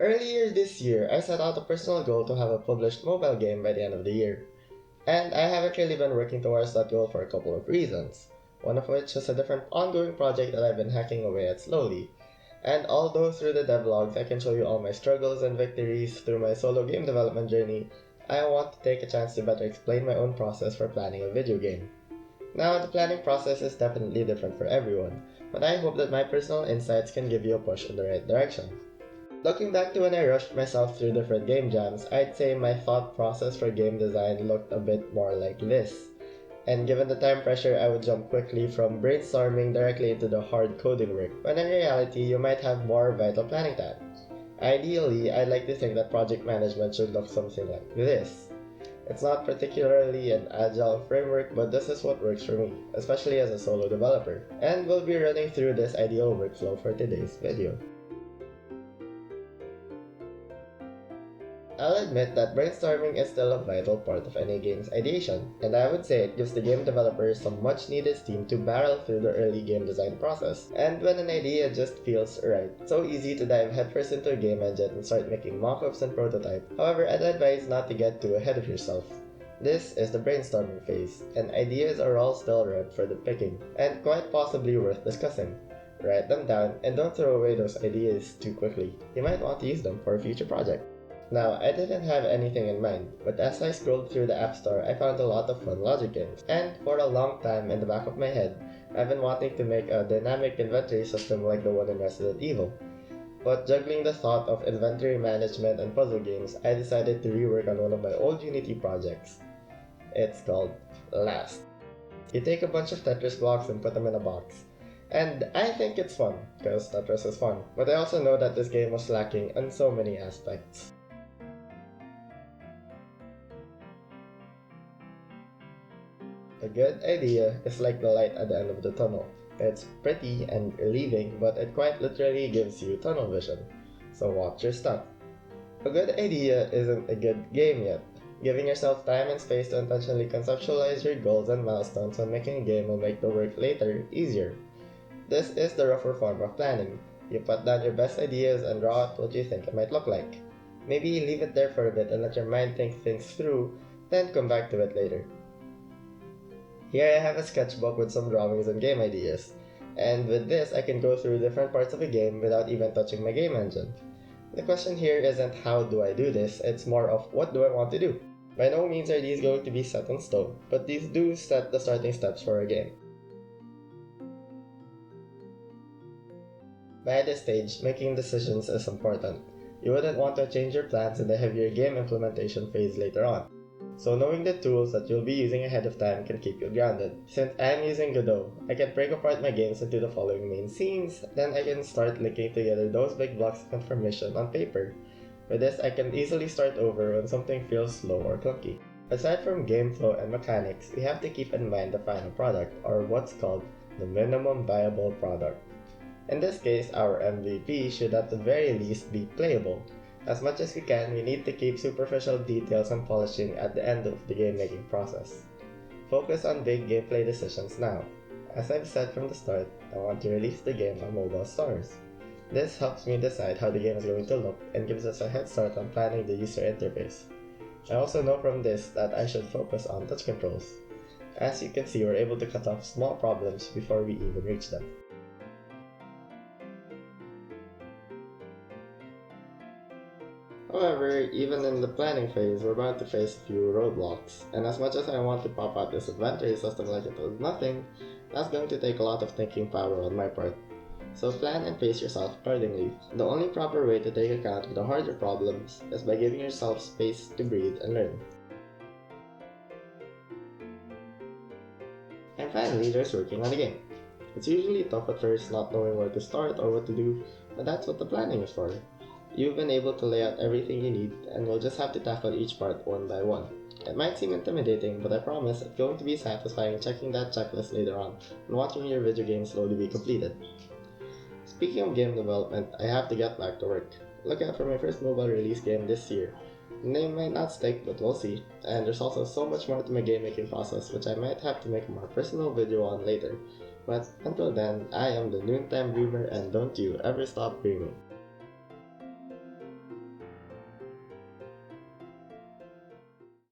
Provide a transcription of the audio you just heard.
Earlier this year, I set out a personal goal to have a published mobile game by the end of the year. And I haven't really been working towards that goal for a couple of reasons. One of which is a different ongoing project that I've been hacking away at slowly. And although through the devlogs I can show you all my struggles and victories through my solo game development journey, I want to take a chance to better explain my own process for planning a video game. Now, the planning process is definitely different for everyone, but I hope that my personal insights can give you a push in the right direction. Looking back to when I rushed myself through different game jams, I'd say my thought process for game design looked a bit more like this. And given the time pressure, I would jump quickly from brainstorming directly into the hard coding work, when in reality, you might have more vital planning time. Ideally, I'd like to think that project management should look something like this. It's not particularly an agile framework, but this is what works for me, especially as a solo developer, and we'll be running through this ideal workflow for today's video. I'll admit that brainstorming is still a vital part of any game's ideation, and I would say it gives the game developers some much needed steam to barrel through the early game design process. And when an idea just feels right, so easy to dive headfirst into a game engine and start making mockups and prototype. However, I'd advise not to get too ahead of yourself. This is the brainstorming phase, and ideas are all still ripe for the picking, and quite possibly worth discussing. Write them down and don't throw away those ideas too quickly. You might want to use them for a future project. Now, I didn't have anything in mind, but as I scrolled through the App Store, I found a lot of fun logic games. And for a long time in the back of my head, I've been wanting to make a dynamic inventory system like the one in Resident Evil. But juggling the thought of inventory management and puzzle games, I decided to rework on one of my old Unity projects. It's called Last. You take a bunch of Tetris blocks and put them in a box. And I think it's fun, because Tetris is fun, but I also know that this game was lacking in so many aspects. A good idea is like the light at the end of the tunnel. It's pretty and relieving, but it quite literally gives you tunnel vision. So watch your step. A good idea isn't a good game yet. Giving yourself time and space to intentionally conceptualize your goals and milestones when making a game will make the work later easier. This is the rougher form of planning. You put down your best ideas and draw out what you think it might look like. Maybe leave it there for a bit and let your mind think things through, then come back to it later. Here I have a sketchbook with some drawings and game ideas, and with this I can go through different parts of a game without even touching my game engine. The question here isn't how do I do this, it's more of what do I want to do. By no means are these going to be set in stone, but these do set the starting steps for a game. By this stage, making decisions is important. You wouldn't want to change your plans in the heavier game implementation phase later on. So knowing the tools that you'll be using ahead of time can keep you grounded. Since I'm using Godot, I can break apart my games into the following main scenes, then I can start linking together those big blocks of information on paper. With this, I can easily start over when something feels slow or clunky. Aside from game flow and mechanics, we have to keep in mind the final product, or what's called the minimum viable product. In this case, our MVP should at the very least be playable. As much as we can, we need to keep superficial details and polishing at the end of the game making process. Focus on big gameplay decisions now. As I've said from the start, I want to release the game on mobile stores. This helps me decide how the game is going to look and gives us a head start on planning the user interface. I also know from this that I should focus on touch controls. As you can see, we're able to cut off small problems before we even reach them. However, even in the planning phase, we're bound to face a few roadblocks, and as much as I want to pop out this inventory system like it was nothing, that's going to take a lot of thinking power on my part. So plan and pace yourself accordingly. The only proper way to take account of the harder problems is by giving yourself space to breathe and learn. And finally, there's working on the game. It's usually tough at first not knowing where to start or what to do, but that's what the planning is for. You've been able to lay out everything you need, and we'll just have to tackle each part one by one. It might seem intimidating, but I promise it's going to be satisfying checking that checklist later on and watching your video game slowly be completed. Speaking of game development, I have to get back to work. Look out for my first mobile release game this year. The name might not stick, but we'll see. And there's also so much more to my game making process, which I might have to make a more personal video on later. But until then, I am the Noontime Dreamer, and don't you ever stop dreaming.